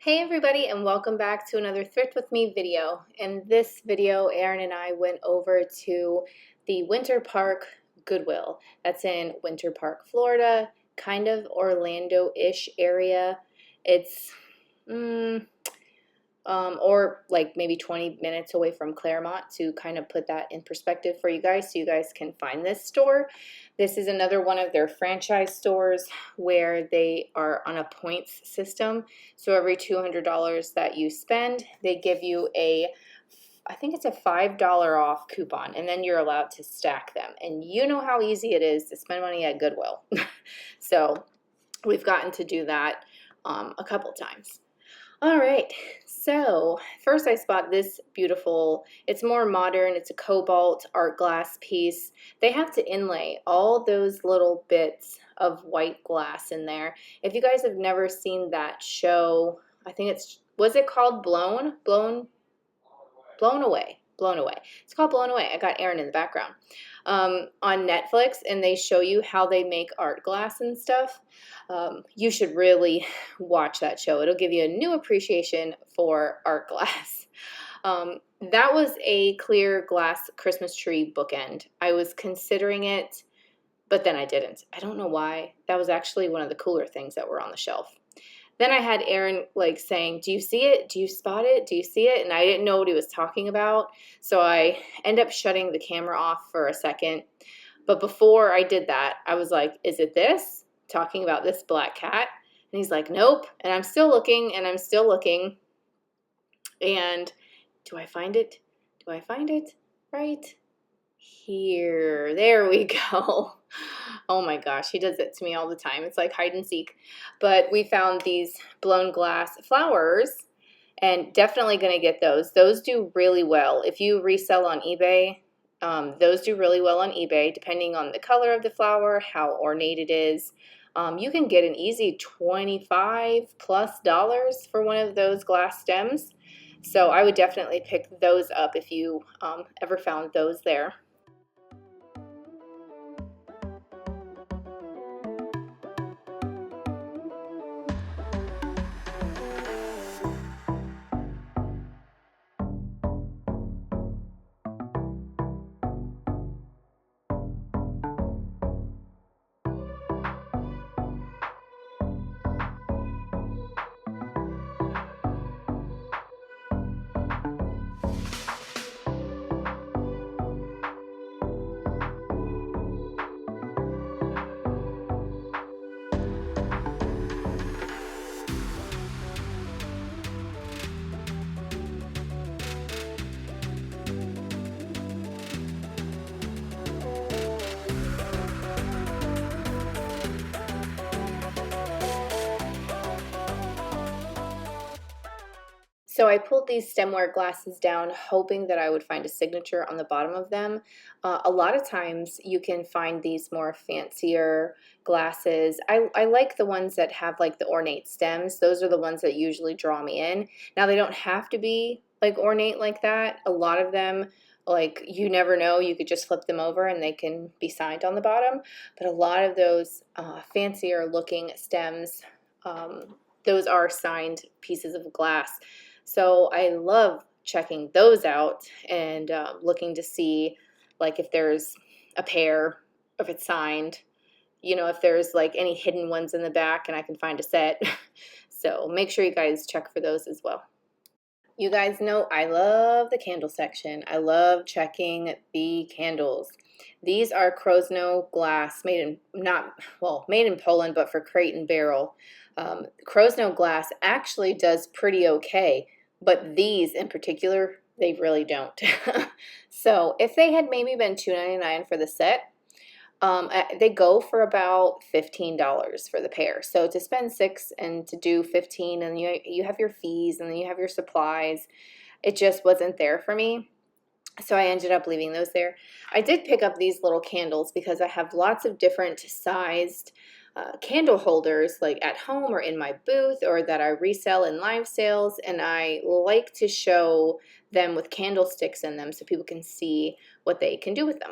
Hey everybody, and welcome back to another Thrift With Me video. In this video, Erin and I went over to the Winter Park Goodwill. That's in Winter Park, Florida, kind of Orlando-ish area. It's or like maybe 20 minutes away from Claremont, to kind of put that in perspective for you guys so you guys can find this store. This is another one of their franchise stores where they are on a points system. So every $200 that you spend, they give you I think it's a $5 off coupon, and then you're allowed to stack them. And you know how easy it is to spend money at Goodwill. So we've gotten to do that a couple times. All right, so first I spot this beautiful, it's more modern, it's a cobalt art glass piece. They have to inlay all those little bits of white glass in there. If you guys have never seen that show, I think was it called Blown Away? Blown Away. It's called Blown Away. I got Erin in the background. On Netflix, and they show you how they make art glass and stuff. You should really watch that show. It'll give you a new appreciation for art glass. That was a clear glass Christmas tree bookend. I was considering it, but then I didn't. I don't know why. That was actually one of the cooler things that were on the shelf. Then I had Erin saying, do you see it? Do you spot it? Do you see it? And I didn't know what he was talking about. So I end up shutting the camera off for a second. But before I did that, I was like, is it this? Talking about this black cat. And he's like, nope. And I'm still looking and I'm still looking. And do I find it? Do I find it? Right here. There we go. Oh my gosh, he does it to me all the time. It's like hide and seek. But we found these blown glass flowers, and definitely going to get those. Those do really well. If you resell on eBay, those do really well on eBay, depending on the color of the flower, how ornate it is. You can get an easy $25+ for one of those glass stems. So I would definitely pick those up if you ever found those there. So I pulled these stemware glasses down, hoping that I would find a signature on the bottom of them. A lot of times you can find these more fancier glasses. I like the ones that have like the ornate stems. Those are the ones that usually draw me in. Now they don't have to be like ornate like that. A lot of them, like, you never know, you could just flip them over and they can be signed on the bottom. But a lot of those fancier looking stems, those are signed pieces of glass. So I love checking those out and looking to see, like, if there's a pair, if it's signed, you know, if there's like any hidden ones in the back and I can find a set. So make sure you guys check for those as well. You guys know I love the candle section. I love checking the candles. These are Krosno glass, made in Poland, but for Crate and Barrel. Krosno glass actually does pretty okay, but these in particular, they really don't. So if they had maybe been $2.99 for the set, they go for about $15 for the pair. So to spend $6 and to do $15, and you have your fees and then you have your supplies, it just wasn't there for me. So I ended up leaving those there. I did pick up these little candles because I have lots of different sized candle holders, like at home or in my booth, or that I resell in live sales, and I like to show them with candlesticks in them so people can see what they can do with them.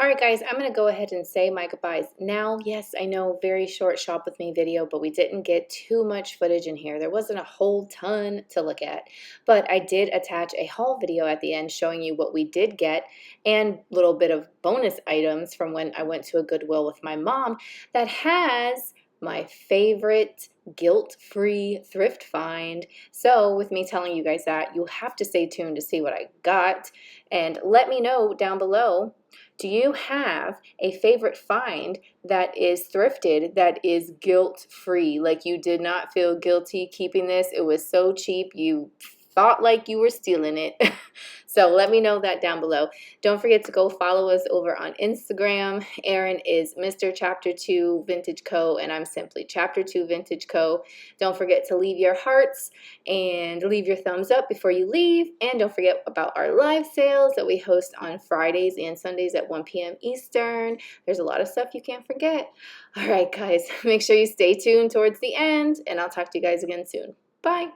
All right, guys, I'm going to go ahead and say my goodbyes now. Yes, I know, very short shop with me video, but we didn't get too much footage in here. There wasn't a whole ton to look at, but I did attach a haul video at the end showing you what we did get and a little bit of bonus items from when I went to a Goodwill with my mom that has my favorite guilt-free thrift find. So with me telling you guys that, you'll have to stay tuned to see what I got, and let me know down below, do you have a favorite find that is thrifted that is guilt-free? Like you did not feel guilty keeping this. It was so cheap you thought like you were stealing it. So let me know that down below. Don't forget to go follow us over on Instagram. Aaron is Mr. Chapter 2 Vintage Co. and I'm simply Chapter 2 Vintage Co. Don't forget to leave your hearts and leave your thumbs up before you leave. And don't forget about our live sales that we host on Fridays and Sundays at 1 p.m. Eastern. There's a lot of stuff you can't forget. All right, guys, make sure you stay tuned towards the end, and I'll talk to you guys again soon. Bye.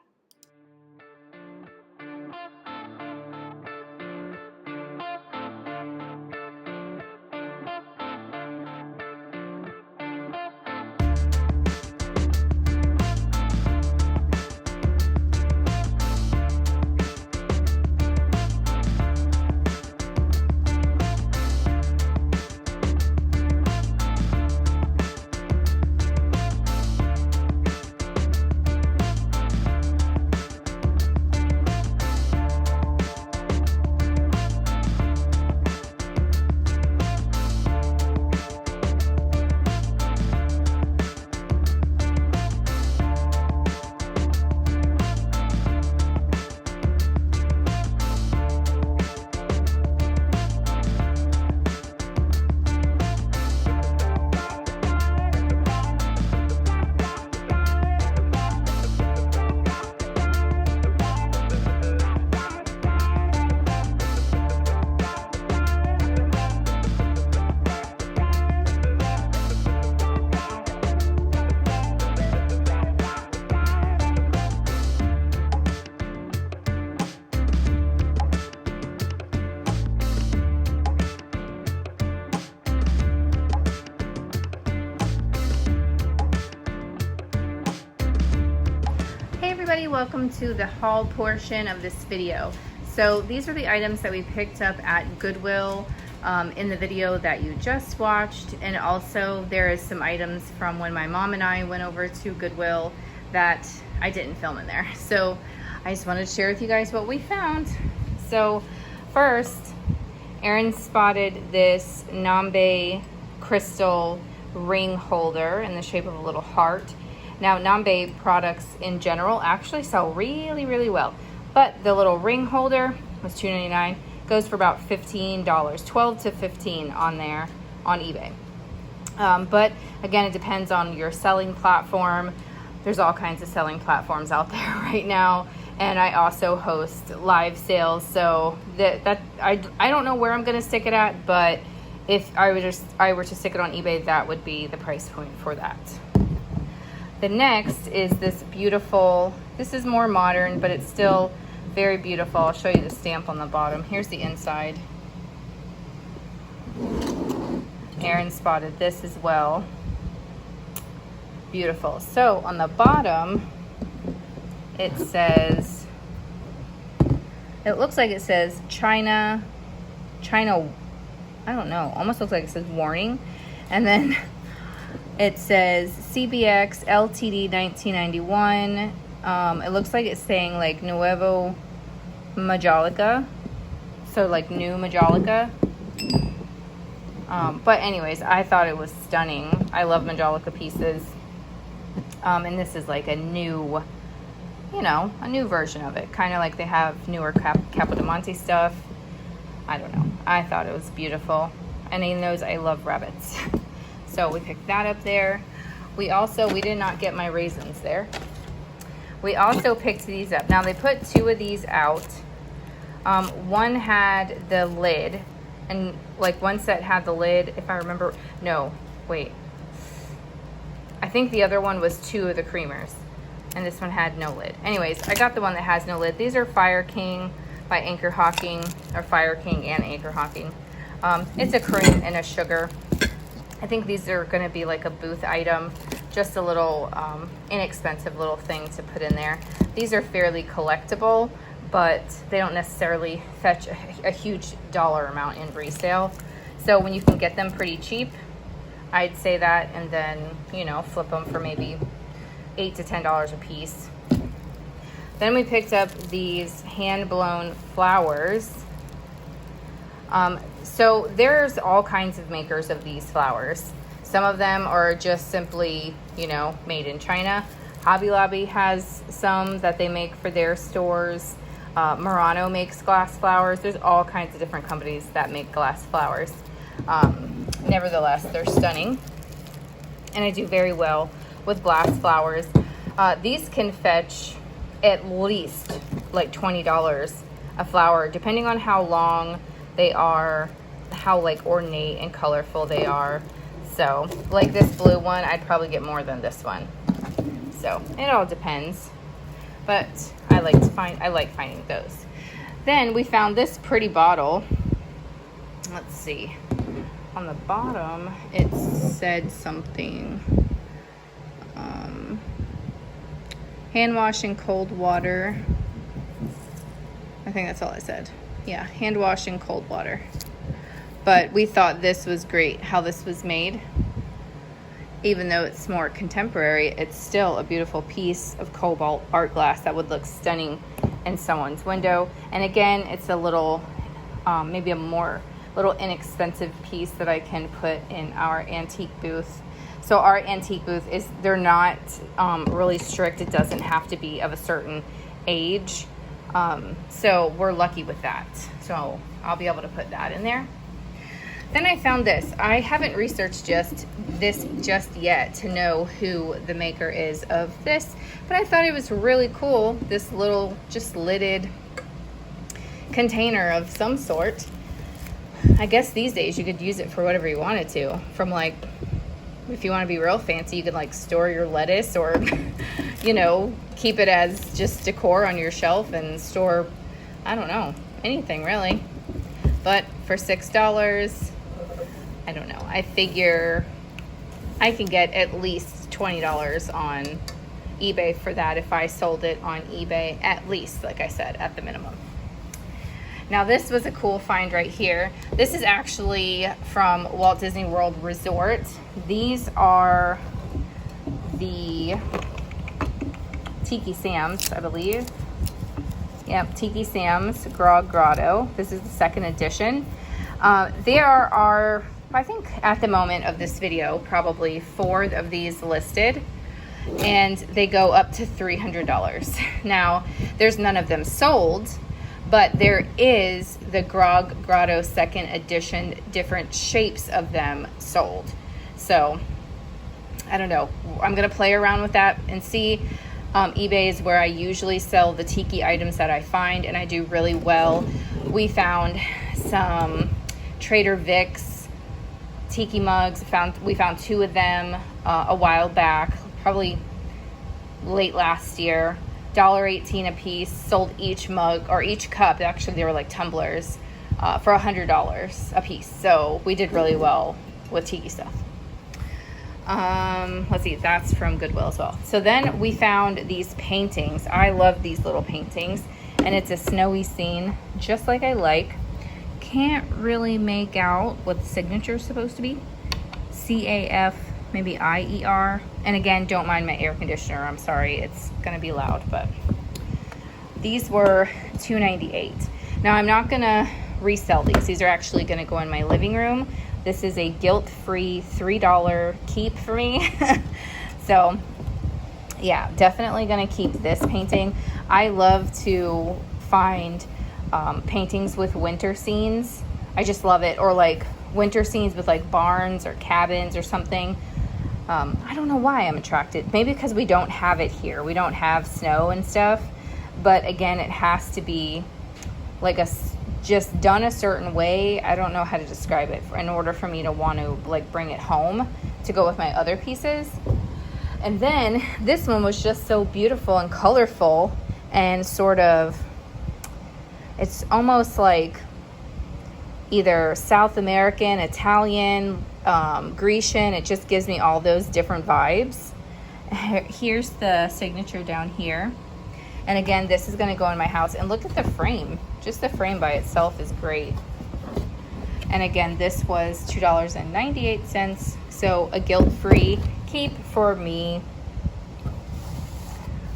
Hey everybody, welcome to the haul portion of this video. So these are the items that we picked up at Goodwill in the video that you just watched, and also there is some items from when my mom and I went over to Goodwill that I didn't film in there. So I just wanted to share with you guys what we found. So first, Aaron spotted this Nambe crystal ring holder in the shape of a little heart. Now, Nambe products in general actually sell really, really well, but the little ring holder was $2.99. Goes for about $15, $12 to $15 on there on eBay. But again, it depends on your selling platform. There's all kinds of selling platforms out there right now, and I also host live sales. So I don't know where I'm going to stick it at, but if I were to stick it on eBay, that would be the price point for that. The next is this beautiful, this is more modern, but it's still very beautiful. I'll show you the stamp on the bottom. Here's the inside. Aaron spotted this as well. Beautiful. So on the bottom, it says, it looks like it says China, I don't know, almost looks like it says warning. And then it says CBX LTD 1991. It looks like it's saying like Nuevo Majolica. So like new Majolica. But anyways, I thought it was stunning. I love Majolica pieces. And this is like a new, you know, a new version of it. Kind of like they have newer Capodimonte stuff. I don't know. I thought it was beautiful. And he knows I love rabbits. So we picked that up there. We did not get my raisins there. We also picked these up. Now they put two of these out. One had the lid, and like one set had the lid, if I remember. No, wait. I think the other one was two of the creamers, and this one had no lid. Anyways, I got the one that has no lid. These are Fire King by Anchor Hawking, or Fire King and Anchor Hawking. It's a cream and a sugar. I think these are going to be like a booth item, just a little inexpensive little thing to put in there. These are fairly collectible, but they don't necessarily fetch a huge dollar amount in resale. So when you can get them pretty cheap, I'd say that, and then, you know, flip them for maybe $8 to $10 a piece. Then we picked up these hand-blown flowers. So there's all kinds of makers of these flowers. Some of them are just simply, you know, made in China. Hobby Lobby has some that they make for their stores. Murano makes glass flowers. There's all kinds of different companies that make glass flowers. Nevertheless, they're stunning. And I do very well with glass flowers. These can fetch at least like $20 a flower, depending on how long they are, how like ornate and colorful they are. So like this blue one, I'd probably get more than this one. So it all depends, but I like finding those. Then we found this pretty bottle. Let's see, on the bottom it said something, hand wash in cold water. I think that's all it said. Yeah, hand wash in cold water. But we thought this was great how this was made. Even though it's more contemporary, it's still a beautiful piece of cobalt art glass that would look stunning in someone's window. And again, it's a little, maybe a more little inexpensive piece that I can put in our antique booth. So our antique booth they're not really strict. It doesn't have to be of a certain age. So we're lucky with that. So I'll be able to put that in there. Then I found this. I haven't researched this just yet to know who the maker is of this, but I thought it was really cool. This little just lidded container of some sort. I guess these days you could use it for whatever you wanted to. From like, if you want to be real fancy, you could like store your lettuce, or you know, keep it as just decor on your shelf and store, I don't know, anything really. But for $6, I don't know, I figure I can get at least $20 on eBay for that if I sold it on eBay, at least, like I said, at the minimum. Now this was a cool find right here. This is actually from Walt Disney World Resort. These are the Tiki Sam's, I believe. Yep, Tiki Sam's Grog Grotto. This is the second edition. There are, I think at the moment of this video, probably 4 of these listed, and they go up to $300. Now, there's none of them sold, but there is the Grog Grotto second edition, different shapes of them sold. So, I don't know. I'm gonna play around with that and see. eBay is where I usually sell the tiki items that I find, and I do really well. We found some Trader Vic's tiki mugs. We found 2 of them a while back, probably late last year. $1.18 a piece. Sold each mug or each cup. Actually, they were like tumblers for $100 a piece. So we did really well with tiki stuff. Let's see, that's from Goodwill as well. So then we found these paintings. I love these little paintings, and it's a snowy scene, just like I like. Can't really make out what the signature is supposed to be. C-A-F, maybe I-E-R. And again, don't mind my air conditioner. I'm sorry, it's gonna be loud, but these were $2.98. Now I'm not gonna resell these. These are actually gonna go in my living room. This is a guilt-free $3 keep for me. So yeah, definitely gonna keep this painting. I love to find paintings with winter scenes. I just love it. Or like winter scenes with like barns or cabins or something. I don't know why I'm attracted. Maybe because we don't have it here. We don't have snow and stuff. But again, it has to be like just done a certain way. I don't know how to describe it in order for me to want to like bring it home to go with my other pieces. And then this one was just so beautiful and colorful, and sort of, it's almost like either South American, Italian, Grecian. It just gives me all those different vibes. Here's the signature down here. And again, this is going to go in my house. And look at the frame. Just the frame by itself is great. And again, this was $2.98. So a guilt-free keep for me.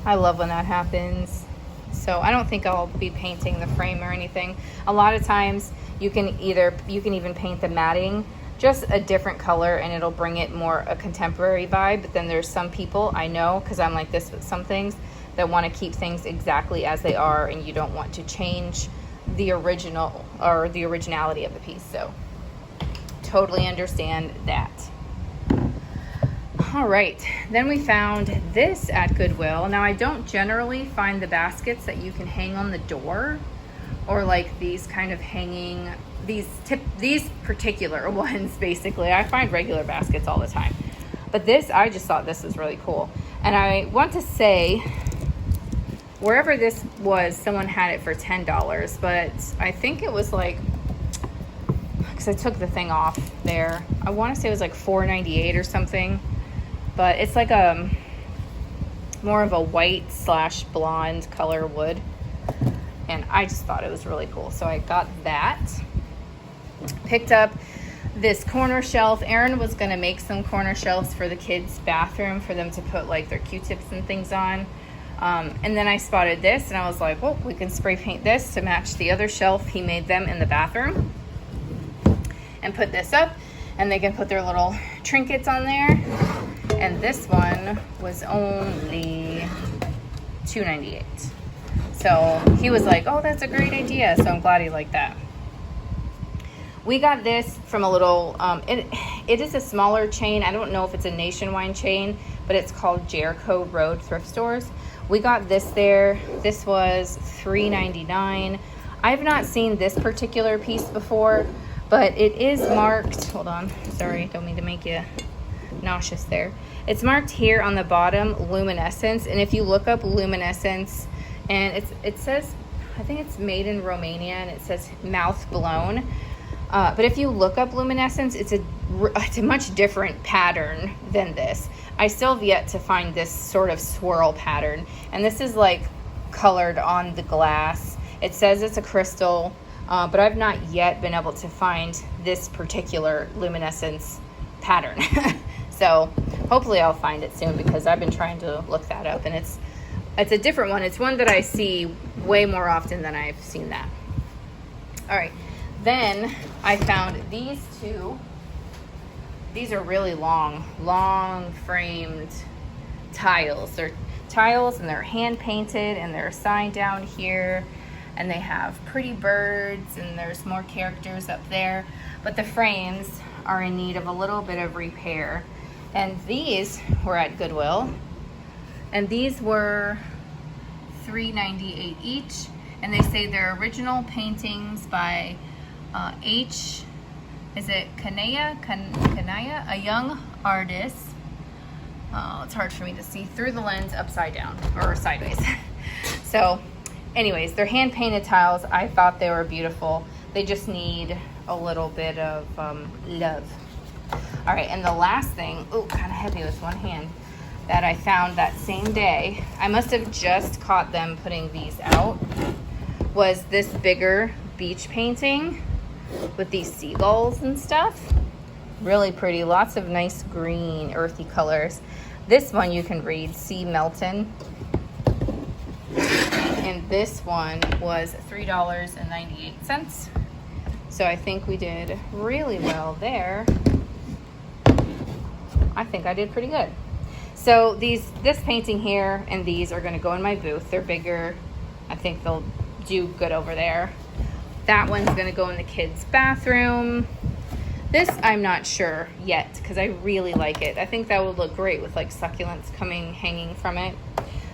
I love when that happens. So I don't think I'll be painting the frame or anything. A lot of times you can even paint the matting just a different color and it'll bring it more a contemporary vibe. But then there's some people I know, because I'm like this with some things, that want to keep things exactly as they are, and you don't want to change the original or the originality of the piece. So totally understand that. All right, then we found this at Goodwill. Now I don't generally find the baskets that you can hang on the door, or like these kind of hanging, these particular ones. Basically I find regular baskets all the time, but this, I just thought this was really cool. And I want to say, wherever this was, someone had it for $10, but I think it was like, because I took the thing off there, I want to say it was like $4.98 or something. But it's like a more of a white / blonde color wood, and I just thought it was really cool, so I got that. Picked up this corner shelf. Aaron was going to make some corner shelves for the kids' bathroom for them to put like their Q-tips and things on. And then I spotted this and I was like, well, we can spray paint this to match the other shelf he made them in the bathroom, and put this up, and they can put their little trinkets on there. And this one was only $2.98. So he was like, oh, that's a great idea. So I'm glad he liked that. We got this from a little, it is a smaller chain. I don't know if it's a nationwide chain, but it's called Jericho Road Thrift Stores. We got this there. This was $3.99. I've not seen this particular piece before, but it is marked. Hold on. Sorry, don't mean to make you nauseous there. It's marked here on the bottom, luminescence. And if you look up luminescence, and it says, I think it's made in Romania, and it says mouth blown. But if you look up luminescence, it's a much different pattern than this. I still have yet to find this sort of swirl pattern. And this is like colored on the glass. It says it's a crystal, but I've not yet been able to find this particular luminescence pattern. So hopefully I'll find it soon, because I've been trying to look that up, and it's a different one. It's one that I see way more often than I've seen that. All right. Then I found these two. These are really long framed tiles. They're tiles, and they're hand painted, and they're assigned down here, and they have pretty birds, and there's more characters up there, but the frames are in need of a little bit of repair. And these were at Goodwill, and these were $3.98 each, and they say they're original paintings by Kanaya, a young artist. It's hard for me to see through the lens upside down or sideways. So anyways, they're hand painted tiles. I thought they were beautiful. They just need a little bit of love. All right, and the last thing, oh, kind of heavy with one hand, that I found that same day, I must have just caught them putting these out, was this bigger beach painting with these seagulls and stuff. Really pretty, lots of nice green, earthy colors. This one you can read, Sea Melton. And this one was $3.98. So I think we did really well there. I think I did pretty good. So this painting here and these are going to go in my booth. They're bigger. I think they'll do good over there. That one's going to go in the kids' bathroom. This I'm not sure yet, because I really like it. I think that would look great with like succulents hanging from it.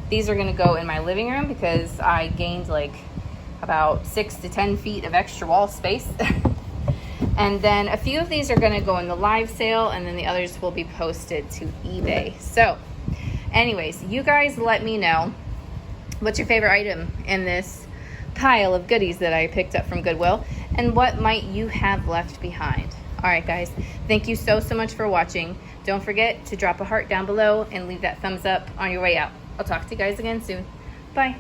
These are going to go in my living room, because I gained like about 6 to 10 feet of extra wall space. And then a few of these are going to go in the live sale, and then the others will be posted to eBay. So anyways, you guys let me know what's your favorite item in this pile of goodies that I picked up from Goodwill. And what might you have left behind? All right, guys, thank you so much for watching. Don't forget to drop a heart down below and leave that thumbs up on your way out. I'll talk to you guys again soon. Bye.